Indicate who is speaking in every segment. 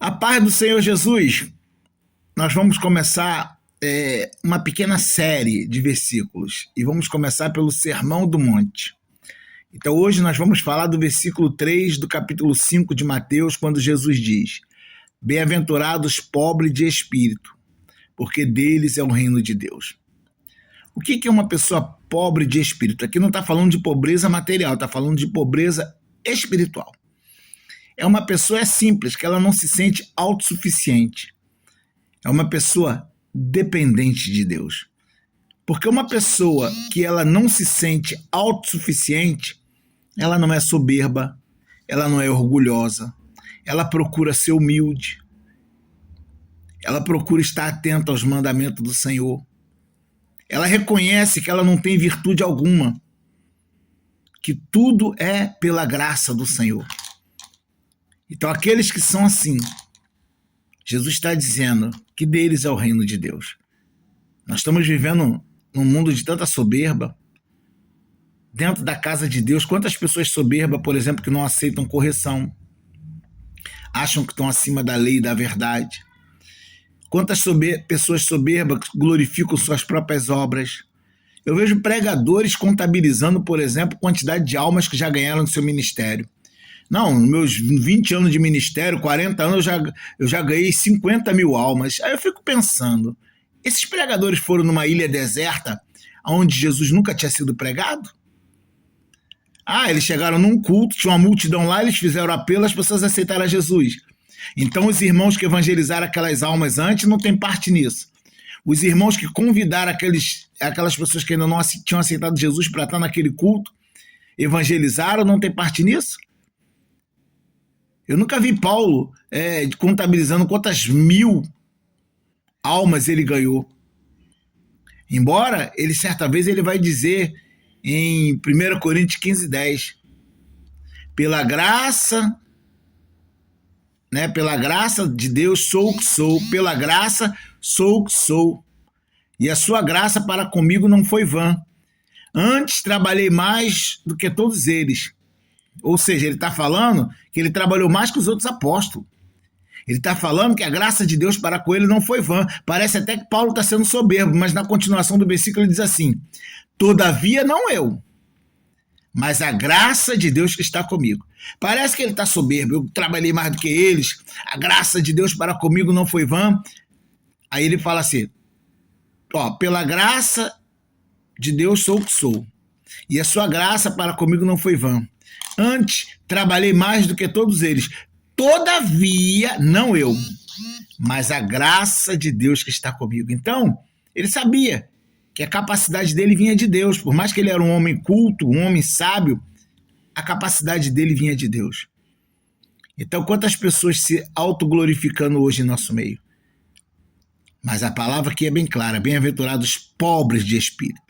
Speaker 1: A paz do Senhor Jesus, nós vamos começar uma pequena série de versículos e vamos começar pelo Sermão do Monte. Então hoje nós vamos falar do versículo 3 do capítulo 5 de Mateus, quando Jesus diz: Bem-aventurados pobres de espírito, porque deles é o reino de Deus. O que é uma pessoa pobre de espírito? Aqui não está falando de pobreza material, está falando de pobreza espiritual. É uma pessoa simples, que ela não se sente autossuficiente. É uma pessoa dependente de Deus. Porque uma pessoa que ela não se sente autossuficiente, ela não é soberba, ela não é orgulhosa, ela procura ser humilde, ela procura estar atenta aos mandamentos do Senhor. Ela reconhece que ela não tem virtude alguma, que tudo é pela graça do Senhor. Então, aqueles que são assim, Jesus está dizendo que deles é o reino de Deus. Nós estamos vivendo num mundo de tanta soberba. Dentro da casa de Deus, quantas pessoas soberbas, por exemplo, que não aceitam correção, acham que estão acima da lei e da verdade. Quantas pessoas soberbas glorificam suas próprias obras. Eu vejo pregadores contabilizando, por exemplo, quantidade de almas que já ganharam no seu ministério. Não, nos meus 20 anos de ministério, 40 anos, eu já ganhei 50 mil almas. Aí eu fico pensando, esses pregadores foram numa ilha deserta, onde Jesus nunca tinha sido pregado? Eles chegaram num culto, tinha uma multidão lá, eles fizeram apelo, as pessoas aceitaram a Jesus. Então os irmãos que evangelizaram aquelas almas antes não têm parte nisso. Os irmãos que convidaram aquelas pessoas que ainda não tinham aceitado Jesus para estar naquele culto, evangelizaram, não têm parte nisso? Eu nunca vi Paulo contabilizando quantas mil almas ele ganhou. Embora, certa vez ele vai dizer em 1 Coríntios 15:10, pela graça de Deus sou o que sou, pela graça sou o que sou. E a sua graça para comigo não foi vã. Antes trabalhei mais do que todos eles. Ou seja, ele está falando que ele trabalhou mais que os outros apóstolos. Ele está falando que a graça de Deus para com ele não foi vã. Parece até que Paulo está sendo soberbo, mas na continuação do versículo ele diz assim: todavia não eu, mas a graça de Deus que está comigo. Parece que ele está soberbo, eu trabalhei mais do que eles, a graça de Deus para comigo não foi vã. Aí ele fala assim, pela graça de Deus sou o que sou, e a sua graça para comigo não foi vã. Antes, trabalhei mais do que todos eles. Todavia, não eu, mas a graça de Deus que está comigo. Então, ele sabia que a capacidade dele vinha de Deus. Por mais que ele era um homem culto, um homem sábio, a capacidade dele vinha de Deus. Então, quantas pessoas se autoglorificando hoje em nosso meio? Mas a palavra aqui é bem clara: bem-aventurados pobres de espírito.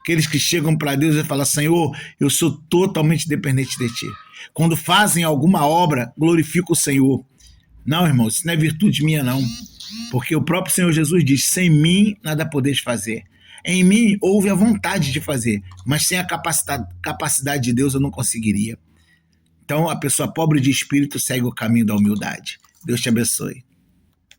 Speaker 1: Aqueles que chegam para Deus e falam: Senhor, eu sou totalmente dependente de Ti. Quando fazem alguma obra, glorifica o Senhor. Não, irmão, isso não é virtude minha, não. Porque o próprio Senhor Jesus diz: sem mim nada podeis fazer. Em mim houve a vontade de fazer, mas sem a capacidade de Deus eu não conseguiria. Então a pessoa pobre de espírito segue o caminho da humildade. Deus te abençoe.